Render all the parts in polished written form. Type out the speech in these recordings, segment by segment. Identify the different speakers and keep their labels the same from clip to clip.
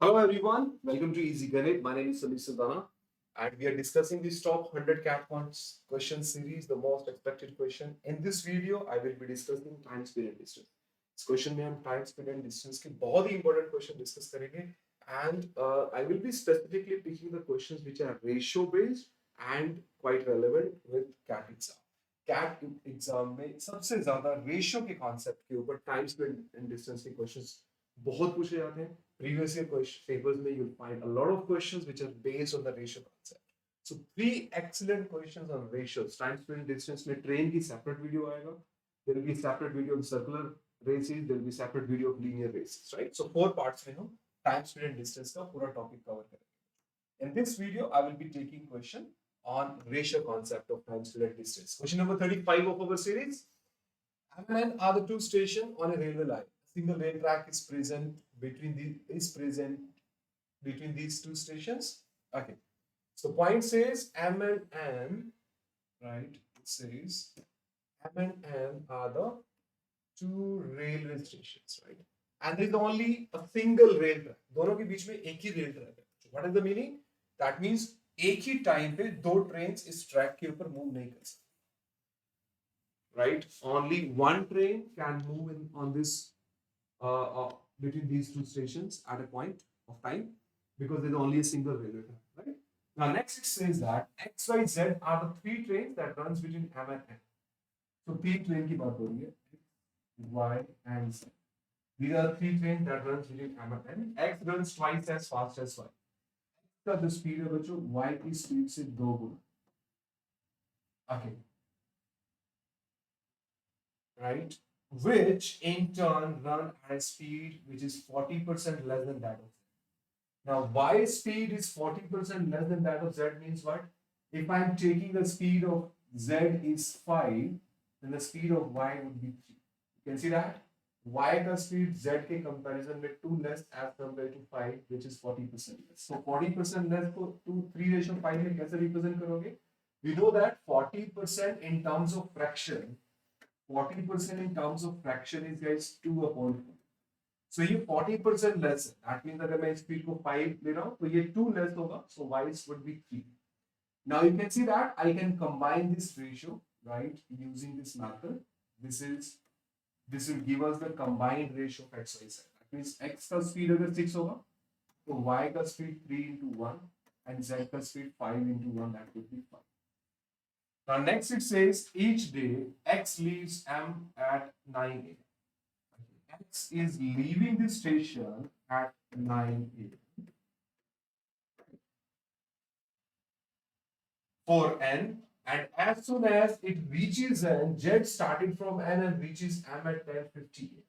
Speaker 1: Hello everyone, welcome to Easy Ganit. My name is Samir Sultana and we are discussing this top 100 cat question series, the most expected question. In this video, I will be discussing time, speed and distance. इस question में हम time speed and distance के बहुत ही important question discuss करेंगे and I will be specifically picking the questions which are ratio based and quite relevant with CAT exam. CAT exam में सबसे ज्यादा रेशियो के कॉन्सेप्ट के ऊपर टाइम स्पीड एंड डिस्टेंस के क्वेश्चंस बहुत पूछे जाते हैं. Previous year papers may you'll find a lot of questions which are based on the ratio concept. So three excellent questions on ratios. Time, speed, and distance. में train की separate video आएगा. There will be a separate video on circular races. There will be a separate video of linear races. Right? So four parts में हम time, speed, and distance का पूरा topic cover करेंगे. In this video, I will be taking question on ratio concept of time, speed, and distance. Question number 35 of our series. M and N are the two stations on a railway line. Single rail track is present between these two stations. Okay. So point says M and N, right? It says M and N are the two railway stations, right? And there is only a single rail track. दोनों के बीच में एक ही rail track है. What is the meaning? That means एक ही time पे दो trains इस track के ऊपर move नहीं कर सकती. Right? Only one train can move in on this between these two stations at a point of time because there's only a single railway track, right? Now next it says that X, Y, Z are the three trains that runs between M and N. So तीन train की बात हो रही है, Y and Z. These are the three trains that runs between M and N. X runs twice as fast as Y. X का जो speed है बच्चों Y की speed से दो गुना. Okay. Right? Which in turn run at a speed which is 40% less than that of Z. Now, Y speed is 40% less than that of Z means what? If I'm taking the speed of Z is 5, then the speed of Y would be 3. You can see that? Y का speed Z के comparison में 2 less as compared to 5 which is 40% less. So 40% less को 3 ratio 5 में कैसे represent करोगे? We know that 40% in terms of fraction 40% in terms of fraction is guys 2 upon 4. So ये 40% less है. That means अगर मैं speed को 5 ले रहा हूँ तो ये 2 less होगा. So y would be 3. Now you can see that I can combine this ratio, right, using this method. This will give us the combined ratio of x, y, z. That means x का speed अगर 6 होगा तो y का speed 3 into 1 and z का speed 5 into 1, that would be 5. Now next it says each day X leaves M at 9 a.m. X is leaving the station at 9 a.m. for N, and as soon as it reaches N, Z started from N and reaches M at 10:50 a.m.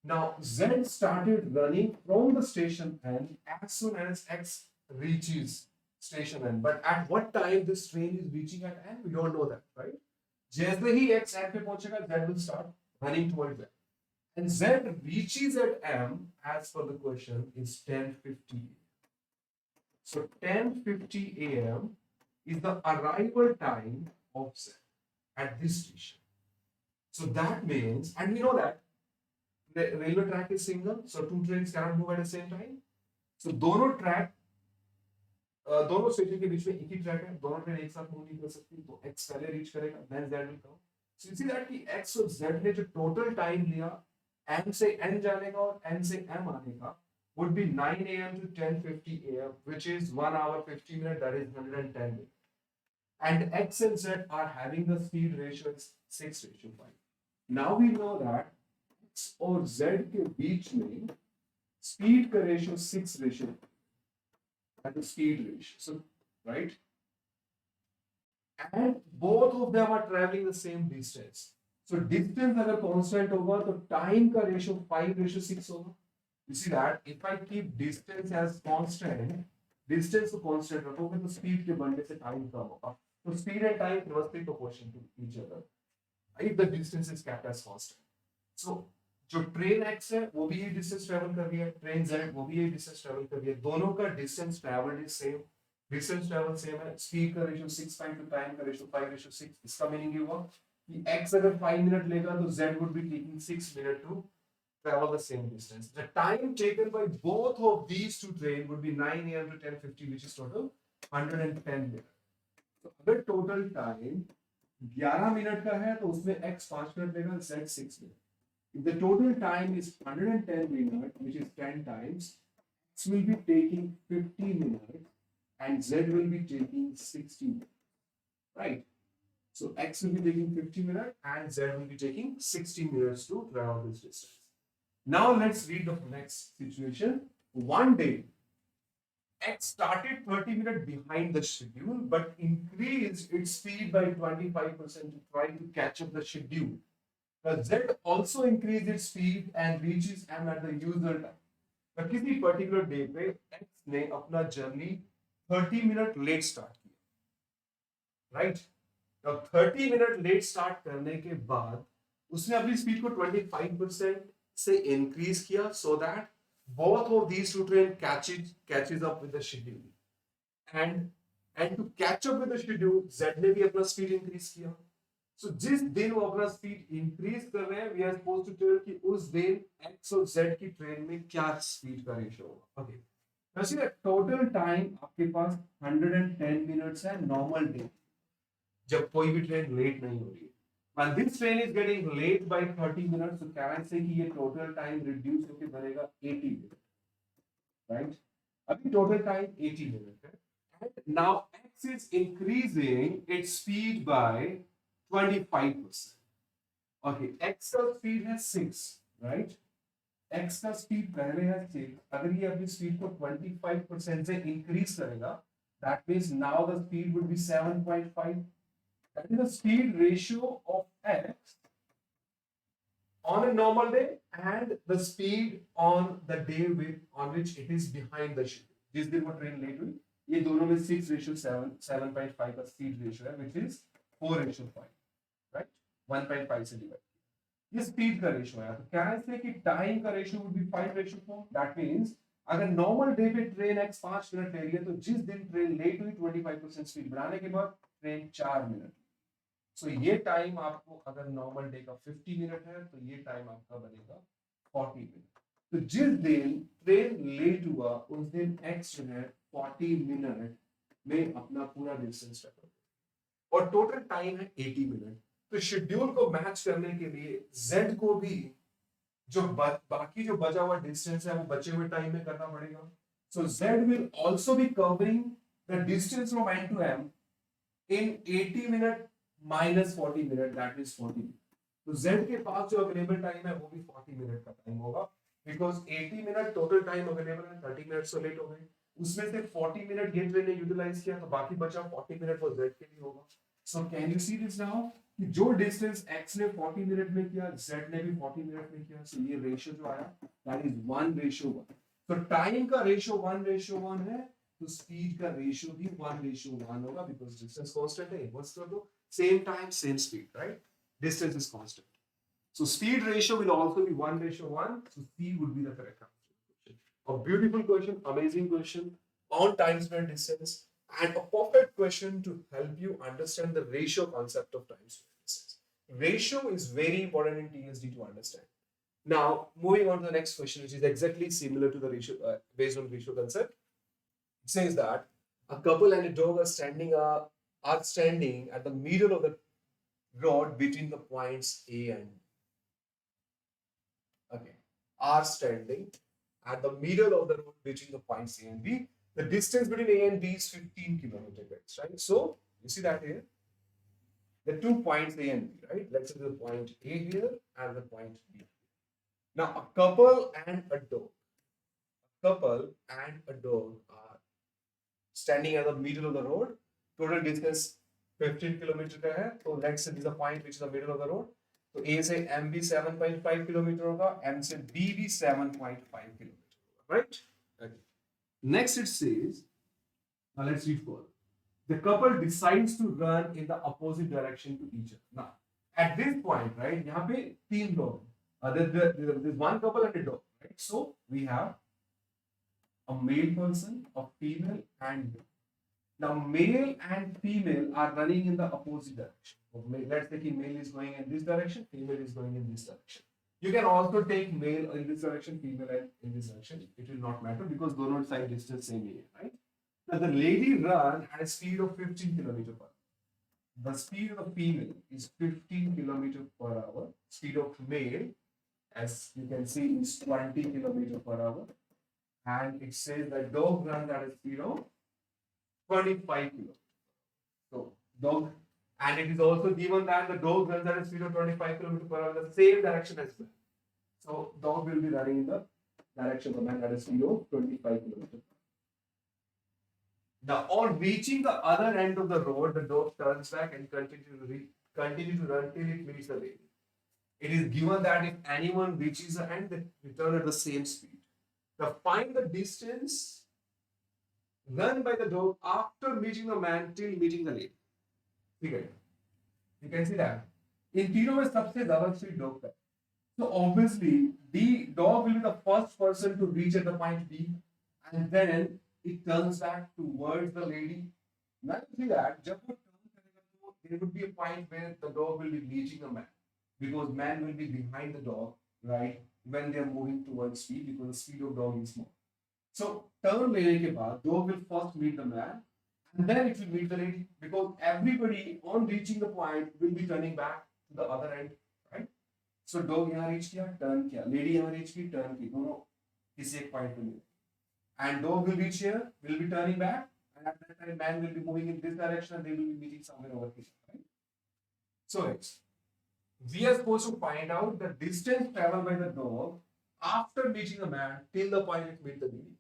Speaker 1: Now Z started running from the station N as soon as X reaches station N. But at what time this train is reaching at N, we don't know that, right? जैसे ही X N पे पहुंचेगा, Z will start running towards M. And Z reaches at M, as per the question, is 10:50 a.m. So 10:50 a.m. is the arrival time of Z at this station. So that means, and we know that the railway track is single, so two trains cannot move at the same time. So दोनों track दोनों station के बीच में एक ही track है, दोनों train एक साथ move नहीं कर सकती, तो x पहले रीच करेगा, then z will come. So you see that कि x और z ने जो टोटल टाइम लिया m से n जाने का और n से m आने का would be 9 a.m. to 10:50 a.m. which is 1 hour 50 minutes, that is 110 minutes. And x and z are having the speed ratio is 6:5. Now we know that x और z के बीच में speed का ratio 6:5. At the speed ratio, so right, and both of them are traveling the same distance. So distance अगर constant होगा तो time का ratio 5:6 होगा. You see that if I keep distance as constant, distance को constant रखोगे तो speed के बढ़ने से time कम होगा. So speed and time must be proportional to each other if the distance is kept as constant. So जो train x है वो भी ये डिस्टेंस ट्रेवल कर रही है, ट्रेन जेड वो भी ये डिस्टेंस ट्रेवल कर रही है, दोनों का distance travelled is same, distance travel same है, स्पीड का रेशियो 6 टू टाइम का रेशियो 5:6. इसका मीनिंग ये हुआ कि x अगर 5 मिनट लेगा तो z would be taking 6 minutes to travel the same distance. The time taken by both of these two trains would be 9 a.m. to 10:50, which is total 110 minutes. तो अगर total time 11 minute का है तो उसमें x 5 minute लेगा, z 6 minute. If the total time is 110 minutes, which is 10 times, x will be taking 50 minutes and z will be taking 60 minutes. Right? So x will be taking 50 minutes and z will be taking 60 minutes to travel this distance. Now let's read the next situation. One day, X started 30 minutes behind the schedule but increased its speed by 25% to try to catch up the schedule. The Z also increased its speed and reaches M at the usual time. तो किसी particular day पे X ने अपना journey 30 minute let start किया, right? तो 30 minute let start करने के बाद उसने अपनी स्पीड को 25% से इंक्रीज किया so that both of these two train catches up with the schedule. And to catch up with the schedule, Z ने भी अपना स्पीड इंक्रीज किया. So जिस दिन वो अपना स्पीड इंक्रीज कर रहे हैं, we are supposed to tell कि उस दिन X और Z की ट्रेन में क्या स्पीड का रेशियो होगा. Okay. Now see the total time आपके पास 110 मिनट्स है नॉर्मल डे, जब कोई भी ट्रेन लेट नहीं हो रही है. And this train is getting late by 30 minutes, so can I say कि ये total time reduce होके बनेगा 80 minutes, right? अभी total time 80 minutes है. And now X is increasing its speed by 25%. Okay, X का speed है 6, right? X का speed पहले है 6. अगर ये अपनी speed को 25% से increase करेगा, that means now the speed would be 7.5. That is the speed ratio of X on a normal day and the speed on the day on which it is behind the schedule. जिस दिन वो train late हुई, ये दोनों में 6:7.5 का speed ratio है, which is 4:5, right? 1.5 से डिवाइड. ये स्पीड का रेशियो है. तो क्या है कि टाइम का ratio would be 5:4. That means अगर नॉर्मल डे पे ट्रेन X 5 मिनट ले रही है, तो जिस दिन ट्रेन लेट हुई 25% स्पीड बढ़ाने के बाद ट्रेन 4 मिनट. सो ये टाइम आपको अगर नॉर्मल डे का 50 मिनट है तो ये टाइम आपका बनेगा 40 मिनट. तो जिस दिन ट्रेन लेट हुआ उस दिन X जो है 40 मिनट में अपना पूरा डिस्टेंस ट्रैवल और टोटल टाइम है 80 मिनट. तो शेड्यूल को मैच करने के लिए Z को भी जो बाकी जो बचा हुआ डिस्टेंस है वो बचे हुए टाइम में करना पड़ेगा. सो Z will also be covering the distance from N to M in 80 minute minus 40 minute, that is 40 minute. तो Z के पास जो अवेलेबल टाइम है वो भी 40 मिनट का टाइम होगा, because 80 minute total time available है, 30 मिनट से लेट हो गए, उसमें से 40 मिनट ये ट्रेन ने यूटिलाइज किया, तो बाकी बचा 40 मिनट वो Z के लिए होगा. So can you see this now कि जो डिस्टेंस X ने 40 मिनट में किया, Z ने भी 40 मिनट में किया. सो ये रेशियो जो आया दैट इज 1:1. तो टाइम का रेशियो 1:1 है, तो स्पीड का रेशियो भी 1:1 होगा, बिकॉज डिस्टेंस कांस्टेंट है. इनवर्स कर दो, same time, same speed, right? Distance is constant. So speed ratio will also be 1:1. So C would be the correct answer. A beautiful question, amazing question on time spent distance, and a perfect question to help you understand the ratio concept of time spent distance. Ratio is very important in TSD to understand. Now, moving on to the next question, which is exactly similar to the ratio, based on ratio concept. It says that a couple and a dog are standing at the middle of the road between the points A and B. Okay, are standing at the middle of the road between the points A and B. The distance between A and B is 15 kilometers, right? So you see that here, the 2 points A and B, right? Let's say the point A here and the point B. Now a couple and a dog are standing at the middle of the road. Total distance 15 kilometre का है, तो let's say this a point which is the middle of the road. तो A से M भी 7.5 kilometre होगा, M से B भी 7.5 kilometre होगा, right? Okay. Next it says, now let's read further. The couple decides to run in the opposite direction to each other. Now at this point, right, यहाँ पे 3 लोग हैं. There's one couple and a dog, right? So we have a male person, a female, and now male and female are running in the opposite direction. Let's say male is going in this direction, female is going in this direction. You can also take male in this direction, female in this direction. It will not matter because दोनों side distance same है, right? Now the lady run at a speed of 15 kilometer per hour. The speed of the female is 15 kilometer per hour. Speed of male, as you can see, is 20 kilometer per hour. And it says that dog runs at a speed of 25 kilometers. So dog, and it is also given that the dog runs at a speed of 25 kilometers per hour in the same direction as well. So dog will be running in the direction of man at a speed of 25 kilometers. Now, on reaching the other end of the road, the dog turns back and continue to run till it meets the lady. It is given that if anyone reaches the end, they return at the same speed. Now, find the distance run by the dog after meeting the man till meeting the lady. Okay. You can see that. In तीनों में सबसे ज़्यादा speed dog का. So obviously, the dog will be the first person to reach at the point B, and then it turns back towards the lady. Now you see that जब वो turn करेगा तो there would be a point where the dog will be meeting a man, because man will be behind the dog, right? When they are moving towards speed, because the speed of dog is small. So turn लेने के बाद dog will first meet the man, and then it will meet the lady, because everybody on reaching the point will be turning back to the other end, right? So dog यहाँ reach किया, turn किया, lady यहाँ reach की, turn की, दोनों किसी एक point पे मिले. And dog will reach here, will be turning back, and at that time man will be moving in this direction, and they will be meeting somewhere over here, right? So we are supposed to find out the distance traveled by the dog after meeting a man till the point it meet the lady.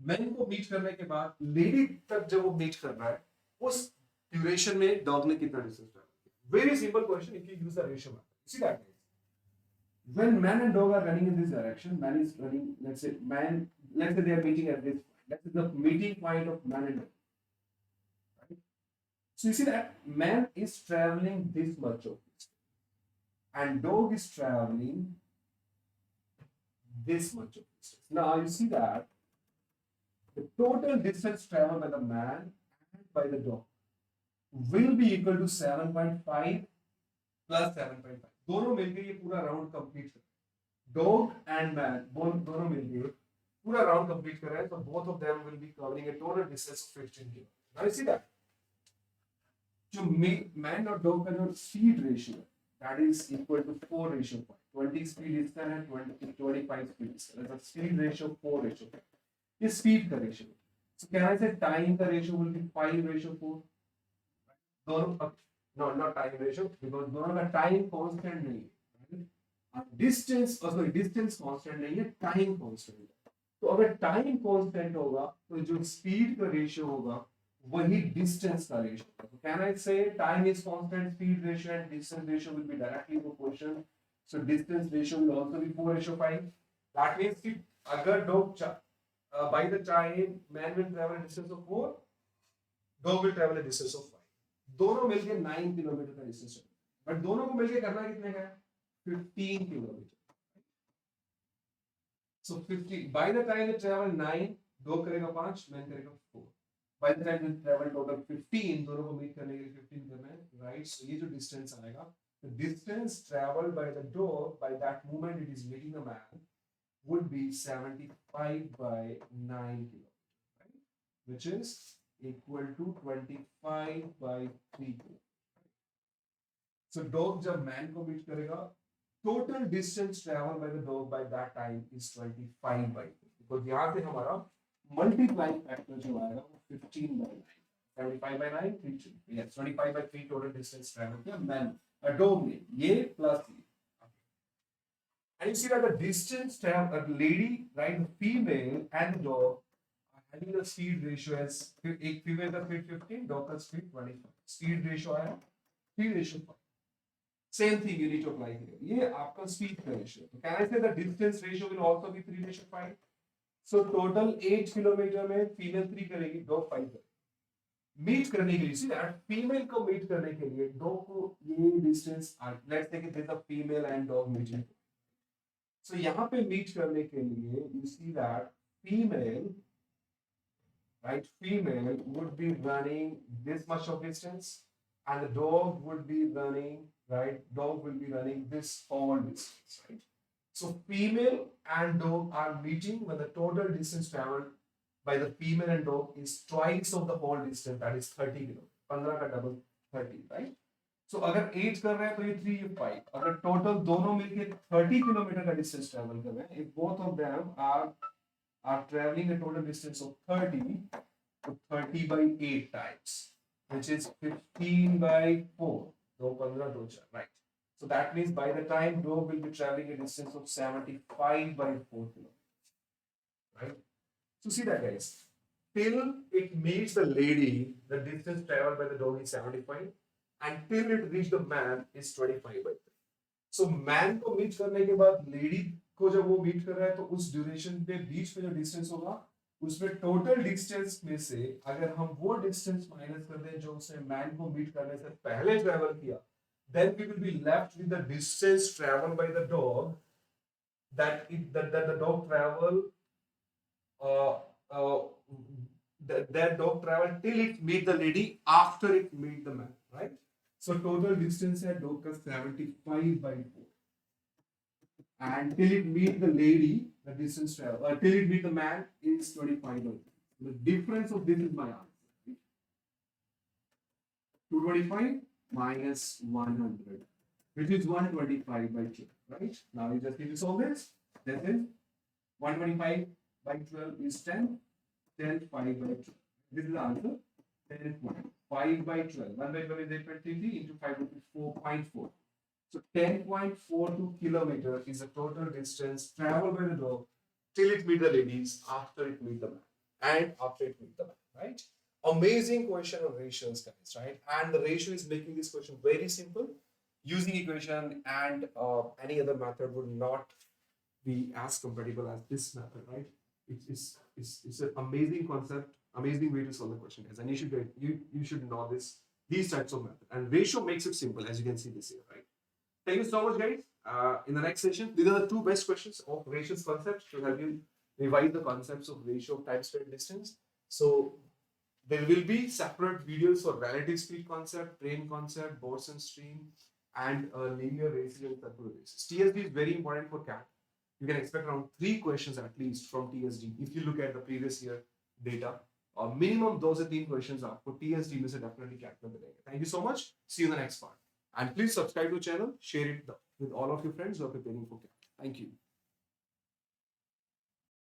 Speaker 1: Man को meet करने के बाद lady तक जब वो meet कर रहा है, उस ड्यूरेशन में डॉग ने कितना डिस्टेंस ट्रैवल किया. Very simple question if you use the ratio method. See that when man and dog are running in this direction, man is running, let's say they are meeting at this point, that is the meeting point of man and dog, right? So you see that man is traveling this much of distance and dog is traveling this much of distance. Now you see that the total distance traveled by the man and by the dog will be equal to 7.5 plus 7.5. दोनों मिलके ये पूरा round complete कर. Dog and man दोनों मिलके पूरा round complete कर रहे हैं, so both of them will be covering a total distance of 15 km. Now you see that जो मैन और डॉग का जो स्पीड रेशियो है, that is equal to 4 ratio 20 speed is there and 25 speed is there. That's a speed ratio 4 ratio. Is speed का ratio. So can I say time का ratio will be 5 ratio 4? दोनों no, not time ratio, because दोनों का time constant नहीं है. Distance distance constant नहीं है, time constant है. तो अगर time constant होगा तो जो speed का ratio होगा वही distance का ratio होगा. So can I say time is constant, speed ratio and distance ratio will be directly proportional. So distance ratio will also be 4:5. That means कि अगर dog by the time man will travel a distance of 4, dog will travel a distance of 5. दोनों मिलके 9 kilometre का distance है, but दोनों को मिलके करना कितने का है? 15 kilometre. So 50 by the time they travel 9, दो करेगा 5, मैन करेगा 4. By the time they travel total 15, दोनों को मीट करने के लिए 15 करना है, राइट? सो ये जो डिस्टेंस आएगा, the distance travelled by the dog by that moment it is meeting the man would be 75 by 9 kilometers, right? Which is equal to 25 by 3. So dog जब man को meet करेगा, total distance traveled by the dog by that time is 25 by 3, because यहाँ से हमारा multiplying factor जो आएगा वो 15 by 9. 75 by 9, 3. Yes, 25 by 3 total distance traveled किया man dog ने, ये plus ये. And you see that the distance traveled, a lady, right, the female and the dog are having the speed ratio as एक female का speed 15, dog का speed 25. Speed ratio आया 3:5. Same thing you need to apply here. ये आपका speed का ratio. So can I say the distance ratio will also be 3:5? So total 8 kilometer में female 3 करेगी, dog 5 करेगी. Meet करने के लिए, see that female को meet करने के लिए dog को ये distance, let's take it as a female and dog meeting. So यहाँ पे meet करने के लिए you see that female, right? Female would be running this much of distance, and the dog would be running, right? Dog will be running this whole distance, right? So female and dog are meeting when the total distance traveled by the female and dog is twice of the whole distance, that is 30 kilo 15 का double 30, right? So अगर 8 कर रहे हैं तो ये 3 ये 5, अगर total दोनों मिलके 30 किलोमीटर का डिस्टेंस ट्रैवल कर रहे हैं, if both of them are traveling a total distance of 30, so 30 by 8 times, which is 15 by 4, 2 15 2 4, right? So that means by the time dog will be traveling a distance of 75 by 4 kilometers, right? So see that, guys. Till it meets the lady, the distance traveled by the dog is 75, and till it reach the man is 25 by 3. So man को meet करने के बाद lady को जब वो meet कर रहा है तो उस duration पे बीच में जो distance होगा उसमें total distance में से अगर हम वो distance minus कर दें जो उसने man को meet करने से पहले travel किया, then we will be left with the distance traveled by the dog that the dog travel uh, uh, that dog travel till it meet the lady after it meet the man, right? So total distance है dog का 75 by 4, and till it meet the lady, the distance travel till it meet the man is 25 by 4. The difference of this is my answer. 225 minus 100, which is 125 by 2, right? Now you just need to solve this. That is 125 by 12 is 10, 10 5 by 12. This is the answer. 10.5 by 12. 1 by 12 is 8.33 into 5 would be 4.4. So 10.42 kilometer is the total distance traveled by the dog till it meet the ladies, after it meet the man, and after it meet the man, right? Amazing question on ratios, guys, right? And the ratio is making this question very simple. Using equation and any other method would not be as compatible as this method, right? It's an amazing concept, amazing way to solve the question, guys. And you should know these types of method. And ratio makes it simple, as you can see this here, right? Thank you so much, guys. In the next session, these are the two best questions of ratios concepts to help you revise the concepts of ratio of time, speed, distance. So there will be separate videos for relative speed concept, train concept, Bose and stream, and linear races and circular races. TSD is very important for CAT. You can expect around 3 questions at least from TSD if you look at the previous year data. Minimum those are 3 questions are for TSD में से definitely CAT में मिलेंगे. Thank you so much. See you in the next part. And please subscribe to the channel, share it with all of your friends who are preparing for CAT. Thank you.